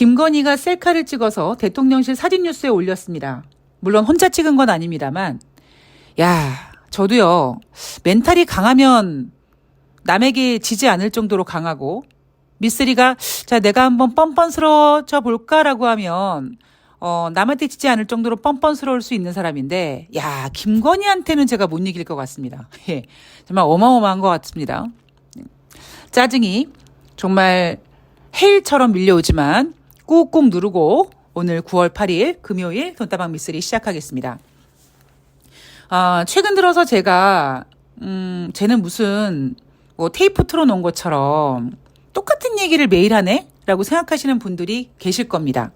김건희가 셀카를 찍어서 대통령실 사진 뉴스에 올렸습니다. 물론 혼자 찍은 건 아닙니다만, 야, 저도요, 멘탈이 강하면 남에게 지지 않을 정도로 강하고, 미쓰리가, 자, 내가 한번 뻔뻔스러워져 볼까라고 하면, 남한테 지지 않을 정도로 뻔뻔스러울 수 있는 사람인데, 야, 김건희한테는 제가 못 이길 것 같습니다. 예, 정말 어마어마한 것 같습니다. 짜증이 정말 해일처럼 밀려오지만 꾹꾹 누르고 오늘 9월 8일 금요일 돈다방 미쓰리 시작하겠습니다. 최근 들어서 제가 쟤는 무슨 뭐 테이프 틀어놓은 것처럼 똑같은 얘기를 매일 하네? 라고 생각하시는 분들이 계실 겁니다.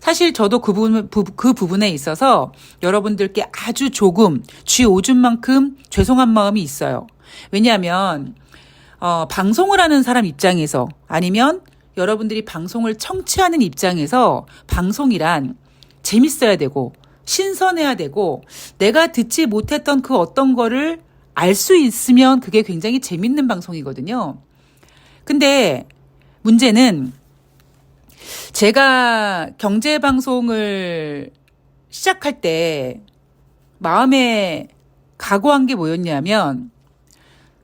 사실 저도 그 부분에 있어서 여러분들께 아주 조금 쥐 오줌 만큼 죄송한 마음이 있어요. 왜냐하면 방송을 하는 사람 입장에서 아니면 여러분들이 방송을 청취하는 입장에서 방송이란 재밌어야 되고 신선해야 되고 내가 듣지 못했던 그 어떤 거를 알 수 있으면 그게 굉장히 재밌는 방송이거든요. 근데 문제는 제가 경제방송을 시작할 때 마음에 각오한 게 뭐였냐면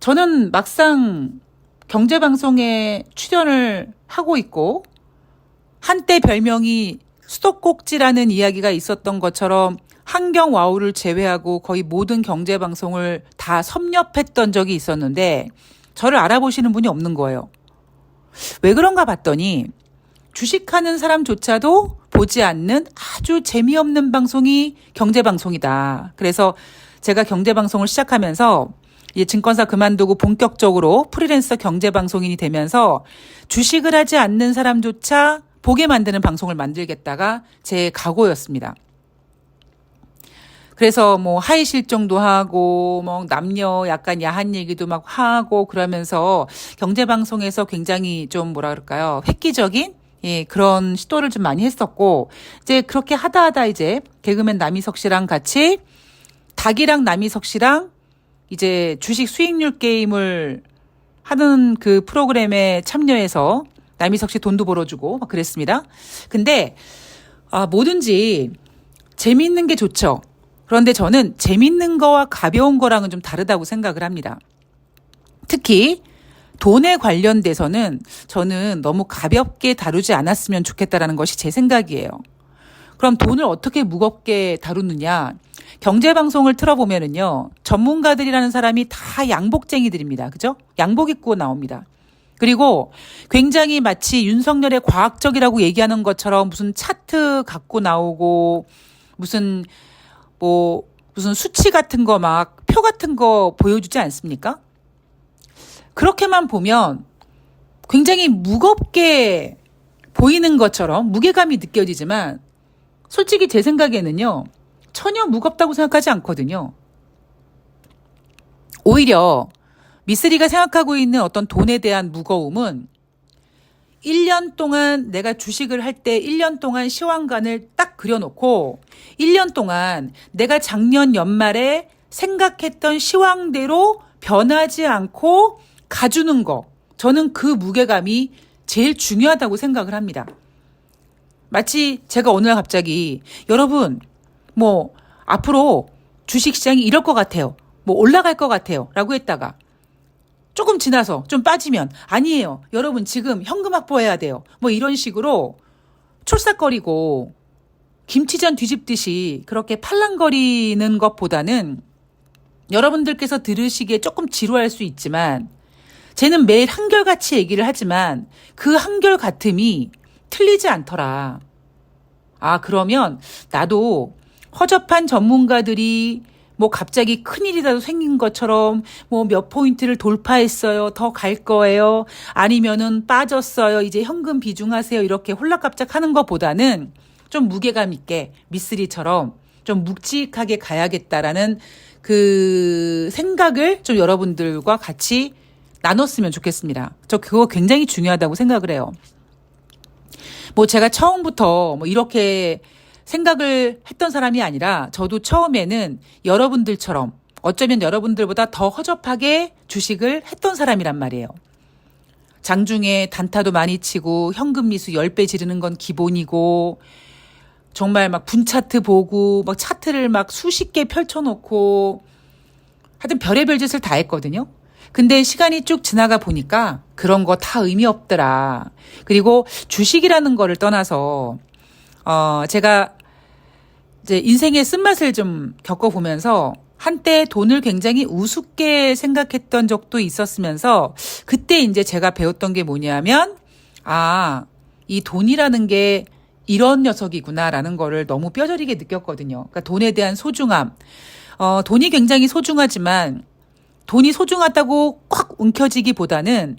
저는 막상 경제방송에 출연을 하고 있고 한때 별명이 수도꼭지라는 이야기가 있었던 것처럼 환경와우를 제외하고 거의 모든 경제방송을 다 섭렵했던 적이 있었는데 저를 알아보시는 분이 없는 거예요. 왜 그런가 봤더니 주식하는 사람조차도 보지 않는 아주 재미없는 방송이 경제방송이다. 그래서 제가 경제방송을 시작하면서 이제 증권사 그만두고 본격적으로 프리랜서 경제방송인이 되면서 주식을 하지 않는 사람조차 보게 만드는 방송을 만들겠다가 제 각오였습니다. 그래서 뭐 하이 실종도 하고 뭐 남녀 약간 야한 얘기도 막 하고 그러면서 경제방송에서 굉장히 좀 뭐라 그럴까요? 획기적인 그런 시도를 좀 많이 했었고 이제 그렇게 하다 이제 개그맨 남희석 씨랑 같이 닭이랑 남희석 씨랑 이제 주식 수익률 게임을 하는 그 프로그램에 참여해서 남희석 씨 돈도 벌어주고 막 그랬습니다. 근데 뭐든지 재미있는 게 좋죠. 그런데 저는 재미있는 거와 가벼운 거랑은 좀 다르다고 생각을 합니다. 특히 돈에 관련돼서는 저는 너무 가볍게 다루지 않았으면 좋겠다라는 것이 제 생각이에요. 그럼 돈을 어떻게 무겁게 다루느냐? 경제방송을 틀어보면은요, 전문가들이라는 사람이 다 양복쟁이들입니다. 그죠? 양복 입고 나옵니다. 그리고 굉장히 마치 윤석열의 과학적이라고 얘기하는 것처럼 무슨 차트 갖고 나오고 무슨 수치 같은 거 막 표 같은 거 보여주지 않습니까? 그렇게만 보면 굉장히 무겁게 보이는 것처럼 무게감이 느껴지지만 솔직히 제 생각에는요. 전혀 무겁다고 생각하지 않거든요. 오히려 미쓰리가 생각하고 있는 어떤 돈에 대한 무거움은 1년 동안 내가 주식을 할 때 1년 동안 시황관을 딱 그려놓고 1년 동안 내가 작년 연말에 생각했던 시황대로 변하지 않고 가주는 거. 저는 그 무게감이 제일 중요하다고 생각을 합니다. 마치 제가 어느 날 갑자기 여러분 뭐 앞으로 주식시장이 이럴 것 같아요. 뭐 올라갈 것 같아요. 라고 했다가 조금 지나서 좀 빠지면 아니에요. 여러분 지금 현금 확보해야 돼요. 뭐 이런 식으로 촐싹거리고 김치전 뒤집듯이 그렇게 팔랑거리는 것보다는 여러분들께서 들으시기에 조금 지루할 수 있지만 쟤는 매일 한결같이 얘기를 하지만 그 한결같음이 틀리지 않더라. 그러면 나도 허접한 전문가들이 뭐 갑자기 큰일이라도 생긴 것처럼 뭐 몇 포인트를 돌파했어요. 더 갈 거예요. 아니면은 빠졌어요. 이제 현금 비중하세요. 이렇게 홀락갑작 하는 것보다는 좀 무게감 있게 미쓰리처럼 좀 묵직하게 가야겠다라는 그 생각을 좀 여러분들과 같이 나눴으면 좋겠습니다. 저 그거 굉장히 중요하다고 생각을 해요. 뭐 제가 처음부터 뭐 이렇게 생각을 했던 사람이 아니라 저도 처음에는 여러분들처럼 어쩌면 여러분들보다 더 허접하게 주식을 했던 사람이란 말이에요. 장중에 단타도 많이 치고 현금 미수 10배 지르는 건 기본이고 정말 막 분차트 보고 막 차트를 막 수십 개 펼쳐놓고 하여튼 별의별 짓을 다 했거든요. 근데 시간이 쭉 지나가 보니까 그런 거 다 의미 없더라. 그리고 주식이라는 거를 떠나서 제가 이제 인생의 쓴맛을 좀 겪어보면서 한때 돈을 굉장히 우습게 생각했던 적도 있었으면서 그때 이제 제가 배웠던 게 뭐냐면 이 돈이라는 게 이런 녀석이구나라는 거를 너무 뼈저리게 느꼈거든요. 그러니까 돈에 대한 소중함. 돈이 굉장히 소중하지만 돈이 소중하다고 꽉 움켜쥐기보다는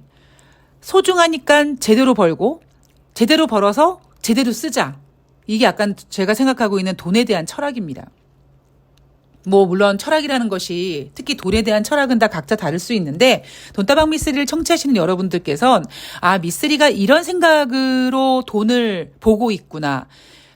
소중하니까 제대로 벌고 제대로 벌어서 제대로 쓰자. 이게 약간 제가 생각하고 있는 돈에 대한 철학입니다. 뭐 물론 철학이라는 것이 특히 돈에 대한 철학은 다 각자 다를 수 있는데 돈다방 미쓰리를 청취하시는 여러분들께서는 미쓰리가 이런 생각으로 돈을 보고 있구나.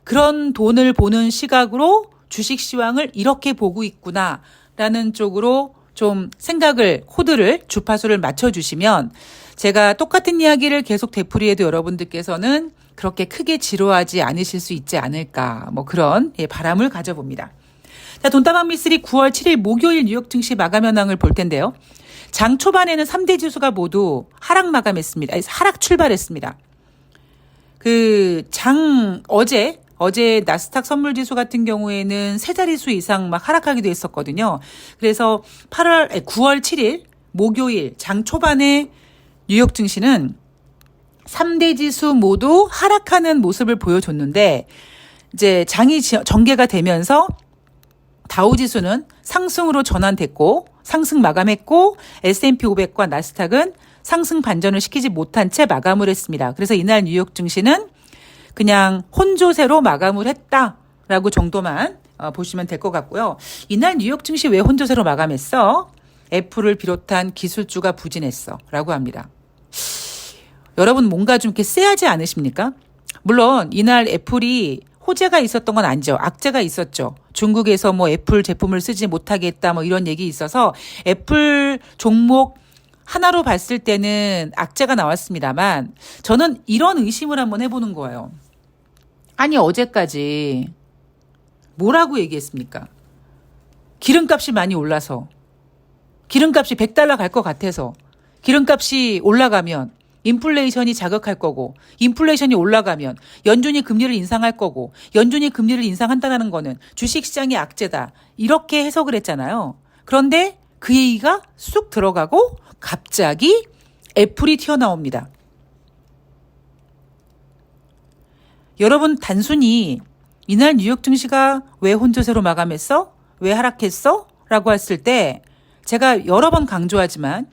그런 돈을 보는 시각으로 주식 시황을 이렇게 보고 있구나. 라는 쪽으로 좀 생각을 코드를 주파수를 맞춰주시면 제가 똑같은 이야기를 계속 되풀이해도 여러분들께서는 그렇게 크게 지루하지 않으실 수 있지 않을까 뭐 그런 바람을 가져봅니다. 자, 돈다방 미쓰리 9월 7일 목요일 뉴욕 증시 마감 현황을 볼 텐데요. 장 초반에는 3대 지수가 모두 하락 마감했습니다. 하락 출발했습니다. 어제 나스닥 선물 지수 같은 경우에는 세 자릿수 이상 막 하락하기도 했었거든요. 그래서 9월 7일 목요일 장 초반에 뉴욕 증시는 3대 지수 모두 하락하는 모습을 보여줬는데 이제 장이 전개가 되면서 다우지수는 상승으로 전환됐고 상승 마감했고 S&P 500과 나스닥은 상승 반전을 시키지 못한 채 마감을 했습니다. 그래서 이날 뉴욕 증시는 그냥 혼조세로 마감을 했다라고 정도만 보시면 될 것 같고요. 이날 뉴욕 증시 왜 혼조세로 마감했어? 애플을 비롯한 기술주가 부진했어 라고 합니다. 여러분 뭔가 좀 이렇게 쎄하지 않으십니까? 물론 이날 애플이 호재가 있었던 건 아니죠. 악재가 있었죠. 중국에서 뭐 애플 제품을 쓰지 못하게 했다 뭐 이런 얘기 있어서 애플 종목 하나로 봤을 때는 악재가 나왔습니다만 저는 이런 의심을 한번 해보는 거예요. 아니 어제까지 뭐라고 얘기했습니까? 기름값이 많이 올라서 기름값이 $100 갈 것 같아서 기름값이 올라가면 인플레이션이 자극할 거고 인플레이션이 올라가면 연준이 금리를 인상할 거고 연준이 금리를 인상한다는 거는 주식시장이 악재다. 이렇게 해석을 했잖아요. 그런데 그 얘기가 쑥 들어가고 갑자기 애플이 튀어나옵니다. 여러분 단순히 이날 뉴욕 증시가 왜 혼조세로 마감했어? 왜 하락했어? 라고 했을 때 제가 여러 번 강조하지만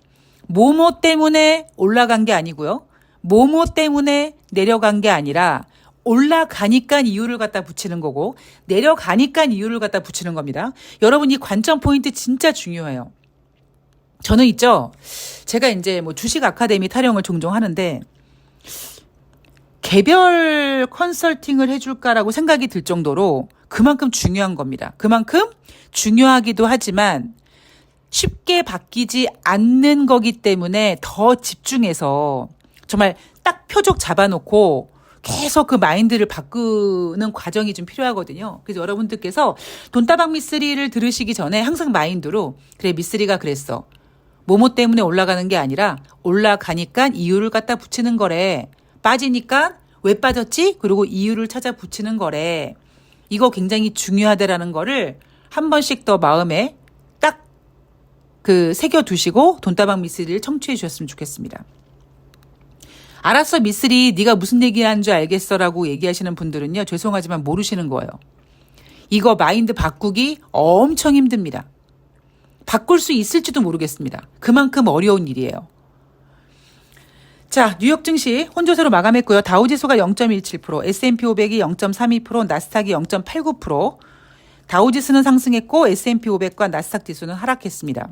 뭐뭐 때문에 올라간 게 아니고요. 뭐뭐 때문에 내려간 게 아니라 올라가니까 이유를 갖다 붙이는 거고 내려가니까 이유를 갖다 붙이는 겁니다. 여러분 이 관점 포인트 진짜 중요해요. 저는 있죠. 제가 이제 뭐 주식 아카데미 타령을 종종 하는데 개별 컨설팅을 해줄까라고 생각이 들 정도로 그만큼 중요한 겁니다. 그만큼 중요하기도 하지만 쉽게 바뀌지 않는 거기 때문에 더 집중해서 정말 딱 표적 잡아놓고 계속 그 마인드를 바꾸는 과정이 좀 필요하거든요. 그래서 여러분들께서 돈다방 미쓰리를 들으시기 전에 항상 마인드로 그래 미쓰리가 그랬어. 뭐뭐 때문에 올라가는 게 아니라 올라가니까 이유를 갖다 붙이는 거래. 빠지니까 왜 빠졌지? 그리고 이유를 찾아 붙이는 거래. 이거 굉장히 중요하다라는 거를 한 번씩 더 마음에 딱 새겨두시고 돈다방 미쓰리를 청취해 주셨으면 좋겠습니다. 알았어 미쓰리 네가 무슨 얘기하는 줄 알겠어라고 얘기하시는 분들은요. 죄송하지만 모르시는 거예요. 이거 마인드 바꾸기 엄청 힘듭니다. 바꿀 수 있을지도 모르겠습니다. 그만큼 어려운 일이에요. 자, 뉴욕 증시 혼조세로 마감했고요. 다우지수가 0.17%, S&P 500이 0.32%, 나스닥이 0.89%. 다우지수는 상승했고 S&P 500과 나스닥 지수는 하락했습니다.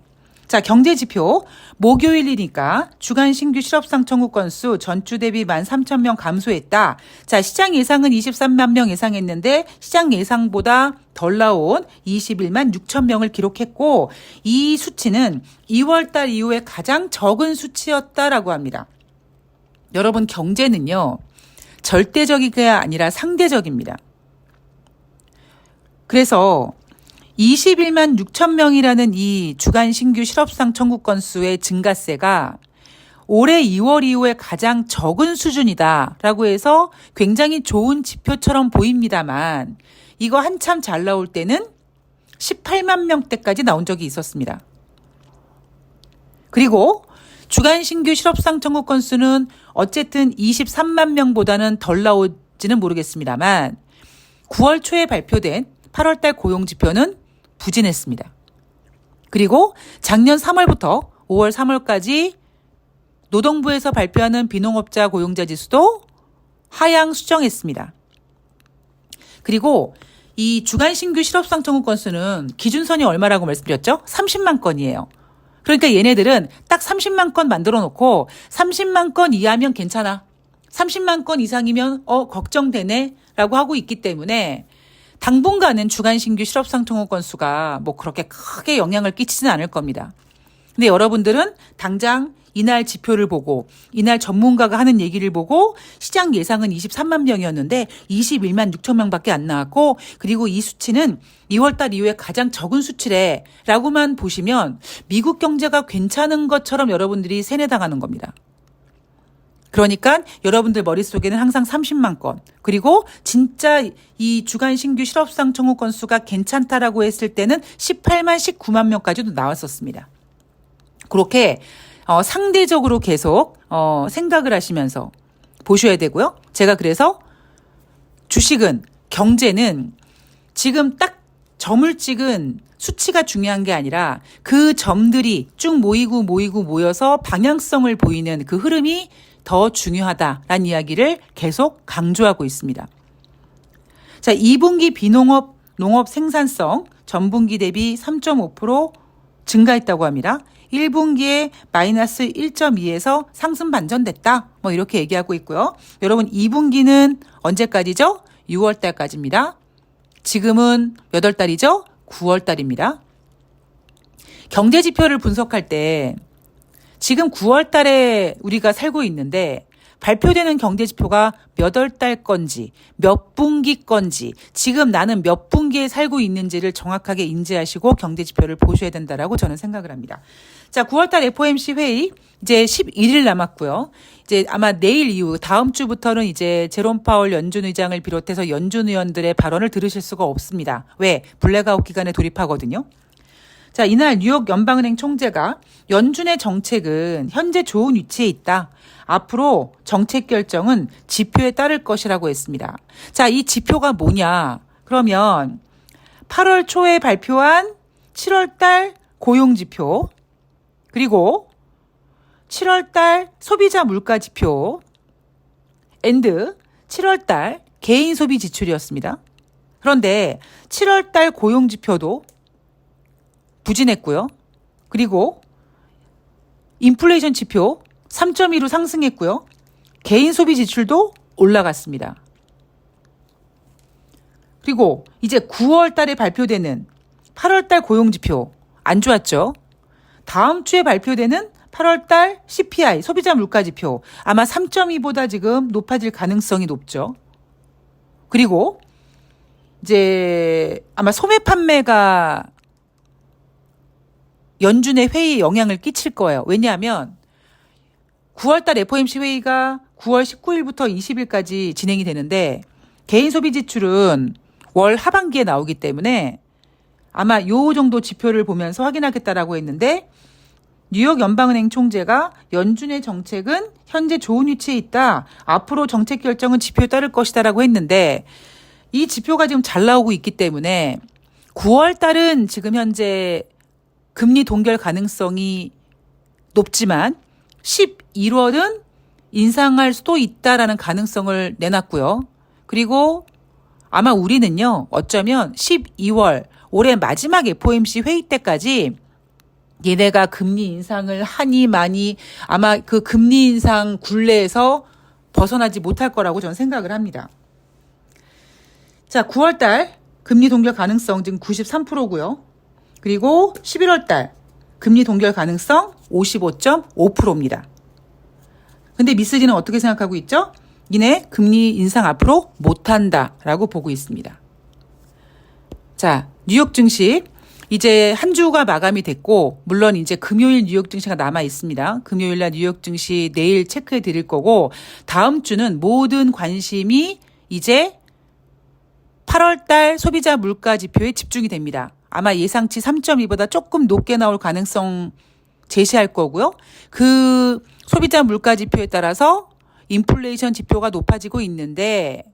자, 경제지표 목요일이니까 주간 신규 실업상 청구 건수 전주 대비 13,000명 감소했다. 자, 시장 예상은 23만 명 예상했는데 시장 예상보다 덜 나온 21만 6천 명을 기록했고 이 수치는 2월 달 이후에 가장 적은 수치였다라고 합니다. 여러분 경제는요. 절대적이 아니라 상대적입니다. 그래서 21만 6천 명이라는 이 주간 신규 실업상 청구 건수의 증가세가 올해 2월 이후에 가장 적은 수준이다라고 해서 굉장히 좋은 지표처럼 보입니다만 이거 한참 잘 나올 때는 18만 명대까지 나온 적이 있었습니다. 그리고 주간 신규 실업상 청구 건수는 어쨌든 23만 명보다는 덜 나올지는 모르겠습니다만 9월 초에 발표된 8월달 고용지표는 부진했습니다. 그리고 작년 3월부터 5월 3월까지 노동부에서 발표하는 비농업자 고용자 지수도 하향 수정했습니다. 그리고 이 주간 신규 실업상 청구 건수는 기준선이 얼마라고 말씀드렸죠? 30만 건이에요. 그러니까 얘네들은 딱 30만 건 만들어 놓고 30만 건 이하면 괜찮아. 30만 건 이상이면 걱정되네 라고 하고 있기 때문에 당분간은 주간 신규 실업상 청구 건수가 뭐 그렇게 크게 영향을 끼치지는 않을 겁니다. 근데 여러분들은 당장 이날 지표를 보고 이날 전문가가 하는 얘기를 보고 시장 예상은 23만 명이었는데 21만 6천 명밖에 안 나왔고 그리고 이 수치는 2월달 이후에 가장 적은 수치래 라고만 보시면 미국 경제가 괜찮은 것처럼 여러분들이 세뇌당하는 겁니다. 그러니까 여러분들 머릿속에는 항상 30만 건 그리고 진짜 이 주간 신규 실업상 청구 건수가 괜찮다라고 했을 때는 18만 19만 명까지도 나왔었습니다. 그렇게 상대적으로 계속 생각을 하시면서 보셔야 되고요. 제가 그래서 주식은 경제는 지금 딱 점을 찍은 수치가 중요한 게 아니라 그 점들이 쭉 모여서 방향성을 보이는 그 흐름이 더 중요하다라는 이야기를 계속 강조하고 있습니다. 자, 2분기 비농업 농업 생산성 전분기 대비 3.5% 증가했다고 합니다. 1분기에 마이너스 1.2에서 상승 반전됐다. 뭐 이렇게 얘기하고 있고요. 여러분 2분기는 언제까지죠? 6월 달까지입니다. 지금은 몇 월 달이죠? 9월 달입니다. 경제 지표를 분석할 때 지금 9월 달에 우리가 살고 있는데 발표되는 경제 지표가 몇 월 달 건지 몇 분기 건지 지금 나는 몇 분기에 살고 있는지를 정확하게 인지하시고 경제 지표를 보셔야 된다라고 저는 생각을 합니다. 자, 9월 달 FOMC 회의 이제 11일 남았고요. 이제 아마 내일 이후 다음 주부터는 이제 제롬 파월 연준 의장을 비롯해서 연준 의원들의 발언을 들으실 수가 없습니다. 왜? 블랙아웃 기간에 돌입하거든요. 자, 이날 뉴욕 연방은행 총재가 연준의 정책은 현재 좋은 위치에 있다. 앞으로 정책 결정은 지표에 따를 것이라고 했습니다. 자, 이 지표가 뭐냐? 그러면 8월 초에 발표한 7월 달 고용 지표, 그리고 7월 달 소비자 물가 지표, 앤드 7월 달 개인 소비 지출이었습니다. 그런데 7월 달 고용 지표도 부진했고요. 그리고 인플레이션 지표 3.2로 상승했고요. 개인 소비 지출도 올라갔습니다. 그리고 이제 9월 달에 발표되는 8월 달 고용 지표 안 좋았죠. 다음 주에 발표되는 8월 달 CPI 소비자 물가 지표 아마 3.2보다 지금 높아질 가능성이 높죠. 그리고 이제 아마 소매 판매가 연준의 회의에 영향을 끼칠 거예요. 왜냐하면 9월달 FOMC 회의가 9월 19일부터 20일까지 진행이 되는데 개인 소비 지출은 월 하반기에 나오기 때문에 아마 요 정도 지표를 보면서 확인하겠다라고 했는데 뉴욕 연방은행 총재가 연준의 정책은 현재 좋은 위치에 있다. 앞으로 정책 결정은 지표에 따를 것이다라고 했는데 이 지표가 지금 잘 나오고 있기 때문에 9월달은 지금 현재 금리 동결 가능성이 높지만 11월은 인상할 수도 있다라는 가능성을 내놨고요. 그리고 아마 우리는요, 어쩌면 12월 올해 마지막 FOMC 회의 때까지 얘네가 금리 인상을 하니 많이 아마 그 금리 인상 굴레에서 벗어나지 못할 거라고 저는 생각을 합니다. 자, 9월달 금리 동결 가능성 지금 93%고요. 그리고 11월 달 금리 동결 가능성 55.5%입니다. 근데 미쓰리는 어떻게 생각하고 있죠? 니네 금리 인상 앞으로 못한다라고 보고 있습니다. 자, 뉴욕 증시 이제 한 주가 마감이 됐고 물론 이제 금요일 뉴욕 증시가 남아 있습니다. 금요일 날 뉴욕 증시 내일 체크해 드릴 거고 다음 주는 모든 관심이 이제 8월 달 소비자 물가 지표에 집중이 됩니다. 아마 예상치 3.2보다 조금 높게 나올 가능성 제시할 거고요. 그 소비자 물가 지표에 따라서 인플레이션 지표가 높아지고 있는데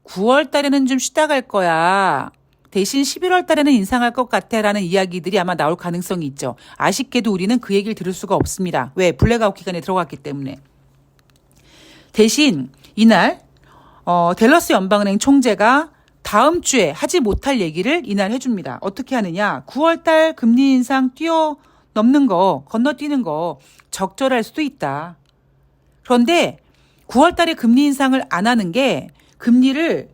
9월 달에는 좀 쉬다 갈 거야. 대신 11월 달에는 인상할 것 같아라는 이야기들이 아마 나올 가능성이 있죠. 아쉽게도 우리는 그 얘기를 들을 수가 없습니다. 왜? 블랙아웃 기간에 들어갔기 때문에. 대신 이날 댈러스 연방은행 총재가 다음 주에 하지 못할 얘기를 이날 해줍니다. 어떻게 하느냐. 9월 달 금리 인상 뛰어넘는 거, 건너뛰는 거 적절할 수도 있다. 그런데 9월 달에 금리 인상을 안 하는 게 금리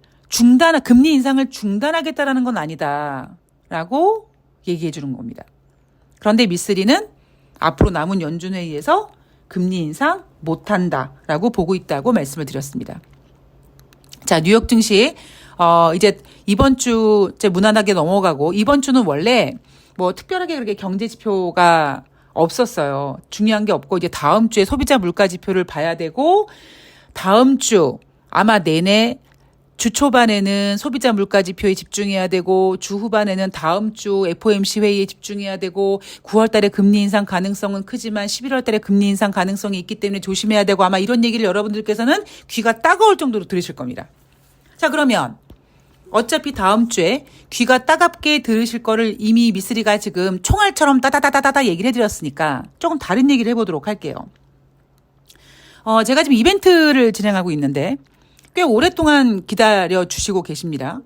인상을 중단하겠다라는 건 아니다라고 얘기해 주는 겁니다. 그런데 미쓰리는 앞으로 남은 연준회의에서 금리 인상 못한다라고 보고 있다고 말씀을 드렸습니다. 자, 뉴욕 증시 이제 이번 주 이제 무난하게 넘어가고 이번 주는 원래 뭐 특별하게 그렇게 경제 지표가 없었어요. 중요한 게 없고 이제 다음 주에 소비자 물가 지표를 봐야 되고 다음 주 아마 내내 주 초반에는 소비자 물가 지표에 집중해야 되고 주 후반에는 다음 주 FOMC 회의에 집중해야 되고 9월 달에 금리 인상 가능성은 크지만 11월 달에 금리 인상 가능성이 있기 때문에 조심해야 되고 아마 이런 얘기를 여러분들께서는 귀가 따가울 정도로 들으실 겁니다. 자, 그러면 어차피 다음 주에 귀가 따갑게 들으실 거를 이미 미쓰리가 지금 총알처럼 따다다다다다 얘기를 해드렸으니까 조금 다른 얘기를 해보도록 할게요. 제가 지금 이벤트를 진행하고 있는데 꽤 오랫동안 기다려 주시고 계십니다.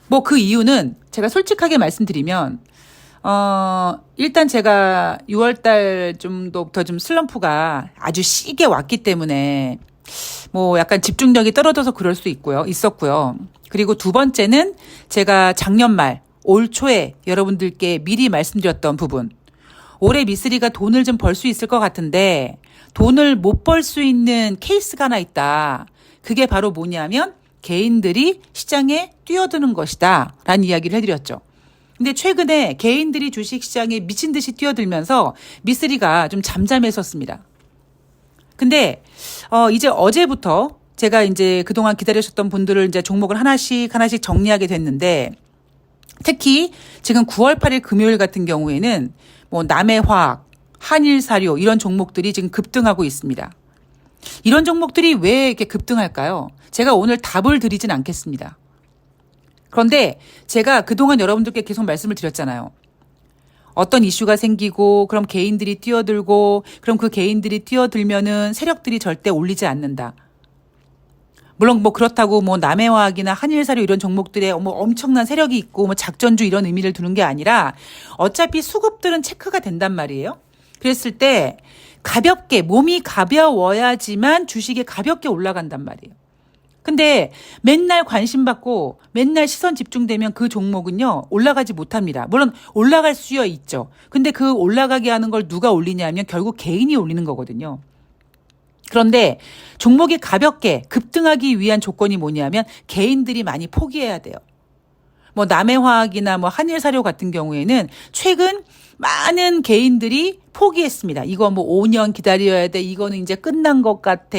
뭐 그 이유는 제가 솔직하게 말씀드리면 일단 제가 6월달 좀부터 좀 슬럼프가 아주 시게 왔기 때문에 뭐 약간 집중력이 떨어져서 그럴 수 있었고요. 그리고 두 번째는 제가 작년 말, 올 초에 여러분들께 미리 말씀드렸던 부분. 올해 미쓰리가 돈을 좀 벌 수 있을 것 같은데 돈을 못 벌 수 있는 케이스가 하나 있다. 그게 바로 뭐냐면 개인들이 시장에 뛰어드는 것이다. 라는 이야기를 해드렸죠. 근데 최근에 개인들이 주식시장에 미친 듯이 뛰어들면서 미쓰리가 좀 잠잠했었습니다. 근데 이제 어제부터 제가 이제 그동안 기다리셨던 분들을 이제 종목을 하나씩 정리하게 됐는데 특히 지금 9월 8일 금요일 같은 경우에는 뭐 남해화학, 한일사료 이런 종목들이 지금 급등하고 있습니다. 이런 종목들이 왜 이렇게 급등할까요? 제가 오늘 답을 드리진 않겠습니다. 그런데 제가 그동안 여러분들께 계속 말씀을 드렸잖아요. 어떤 이슈가 생기고 그럼 개인들이 뛰어들고 그럼 그 개인들이 뛰어들면은 세력들이 절대 올리지 않는다. 물론 뭐 그렇다고 뭐 남해화학이나 한일사료 이런 종목들에 뭐 엄청난 세력이 있고 뭐 작전주 이런 의미를 두는 게 아니라 어차피 수급들은 체크가 된단 말이에요. 그랬을 때 가볍게 몸이 가벼워야지만 주식이 가볍게 올라간단 말이에요. 근데 맨날 관심 받고 맨날 시선 집중되면 그 종목은요 올라가지 못합니다. 물론 올라갈 수야 있죠. 근데 그 올라가게 하는 걸 누가 올리냐면 결국 개인이 올리는 거거든요. 그런데 종목이 가볍게 급등하기 위한 조건이 뭐냐면 개인들이 많이 포기해야 돼요. 뭐 남해화학이나 뭐 한일사료 같은 경우에는 최근 많은 개인들이 포기했습니다. 이거 뭐 5년 기다려야 돼. 이거는 이제 끝난 것 같아.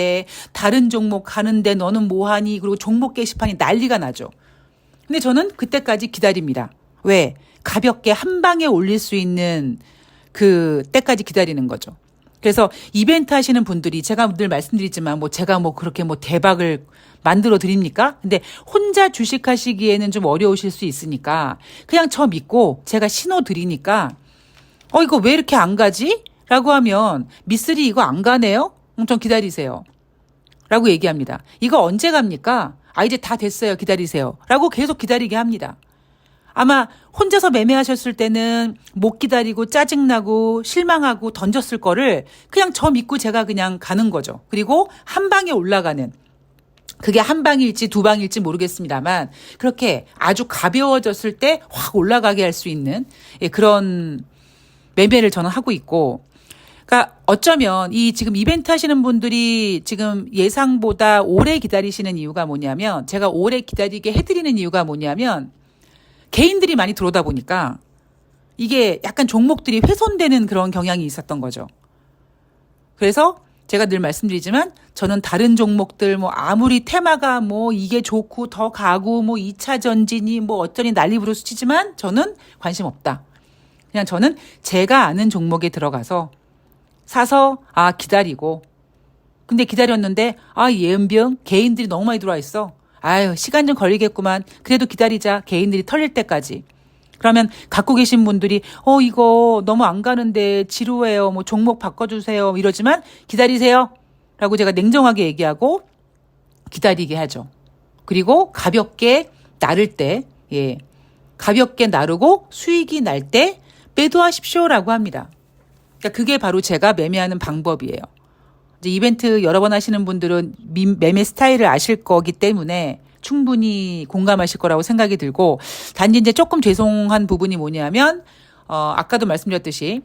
다른 종목 가는데 너는 뭐하니? 그리고 종목 게시판이 난리가 나죠. 근데 저는 그때까지 기다립니다. 왜? 가볍게 한 방에 올릴 수 있는 그 때까지 기다리는 거죠. 그래서 이벤트 하시는 분들이 제가 늘 말씀드리지만 뭐 제가 뭐 그렇게 뭐 대박을 만들어 드립니까? 근데 혼자 주식하시기에는 좀 어려우실 수 있으니까 그냥 저 믿고 제가 신호 드리니까 이거 왜 이렇게 안 가지? 라고 하면 미쓰리 이거 안 가네요? 좀 기다리세요. 라고 얘기합니다. 이거 언제 갑니까? 이제 다 됐어요. 기다리세요. 라고 계속 기다리게 합니다. 아마 혼자서 매매하셨을 때는 못 기다리고 짜증나고 실망하고 던졌을 거를 그냥 저 믿고 제가 그냥 가는 거죠. 그리고 한 방에 올라가는 그게 한 방일지 두 방일지 모르겠습니다만 그렇게 아주 가벼워졌을 때 확 올라가게 할 수 있는 그런 매매를 저는 하고 있고 그러니까 어쩌면 이 지금 이벤트 하시는 분들이 지금 예상보다 오래 기다리시는 이유가 뭐냐면, 제가 오래 기다리게 해드리는 이유가 뭐냐면, 개인들이 많이 들어오다 보니까 이게 약간 종목들이 훼손되는 그런 경향이 있었던 거죠. 그래서 제가 늘 말씀드리지만, 저는 다른 종목들 뭐 아무리 테마가 뭐 이게 좋고 더 가고 뭐 2차 전진이 뭐 어쩌니 난리 부르스치지만 저는 관심 없다. 그냥 저는 제가 아는 종목에 들어가서 사서 기다리고, 근데 기다렸는데 예은병 개인들이 너무 많이 들어와 있어. 아유, 시간 좀 걸리겠구만. 그래도 기다리자. 개인들이 털릴 때까지. 그러면 갖고 계신 분들이 이거 너무 안 가는데 지루해요. 뭐 종목 바꿔주세요. 이러지만 기다리세요. 라고 제가 냉정하게 얘기하고 기다리게 하죠. 그리고 가볍게 나를 때, 가볍게 나르고 수익이 날 때 매도하십시오라고 합니다. 그러니까 그게 바로 제가 매매하는 방법이에요. 이제 이벤트 여러 번 하시는 분들은 매매 스타일을 아실 거기 때문에 충분히 공감하실 거라고 생각이 들고, 단지 이제 조금 죄송한 부분이 뭐냐면, 아까도 말씀드렸듯이,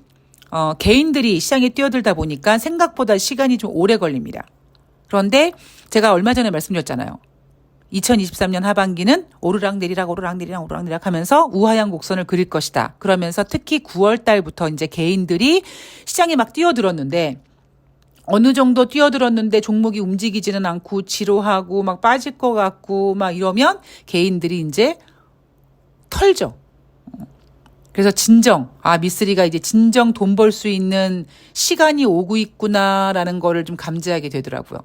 개인들이 시장에 뛰어들다 보니까 생각보다 시간이 좀 오래 걸립니다. 그런데 제가 얼마 전에 말씀드렸잖아요. 2023년 하반기는 오르락내리락 하면서 우하향 곡선을 그릴 것이다. 그러면서 특히 9월 달부터 이제 개인들이 시장에 막 뛰어들었는데, 어느 정도 뛰어들었는데 종목이 움직이지는 않고 지루하고 막 빠질 것 같고 막 이러면 개인들이 이제 털죠. 그래서 미쓰리가 이제 진정 돈 벌 수 있는 시간이 오고 있구나라는 거를 좀 감지하게 되더라고요.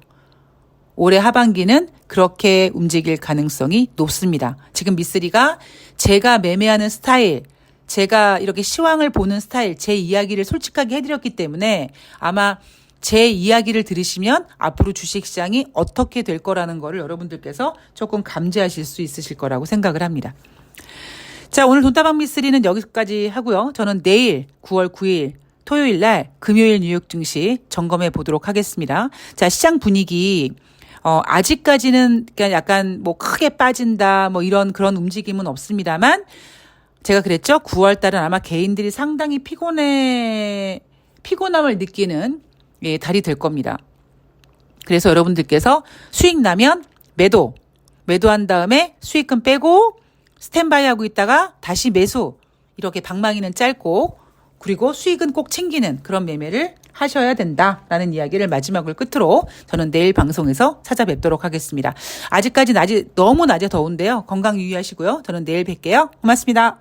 올해 하반기는 그렇게 움직일 가능성이 높습니다. 지금 미쓰리가 제가 매매하는 스타일, 제가 이렇게 시황을 보는 스타일, 제 이야기를 솔직하게 해드렸기 때문에 아마 제 이야기를 들으시면 앞으로 주식시장이 어떻게 될 거라는 거를 여러분들께서 조금 감지하실 수 있으실 거라고 생각을 합니다. 자, 오늘 돈다방 미쓰리는 여기까지 하고요. 저는 내일 9월 9일 토요일 날 금요일 뉴욕 증시 점검해 보도록 하겠습니다. 자, 시장 분위기 아직까지는 그냥 약간 뭐 크게 빠진다 뭐 이런 그런 움직임은 없습니다만, 제가 그랬죠. 9월 달은 아마 개인들이 상당히 피곤함을 느끼는 달이 될 겁니다. 그래서 여러분들께서 수익 나면 매도한 다음에 수익금 빼고 스탠바이 하고 있다가 다시 매수, 이렇게 방망이는 짧고 그리고 수익은 꼭 챙기는 그런 매매를 하셔야 된다라는 이야기를 마지막으로 끝으로 저는 내일 방송에서 찾아뵙도록 하겠습니다. 아직까지 너무 낮에 더운데요. 건강 유의하시고요. 저는 내일 뵐게요. 고맙습니다.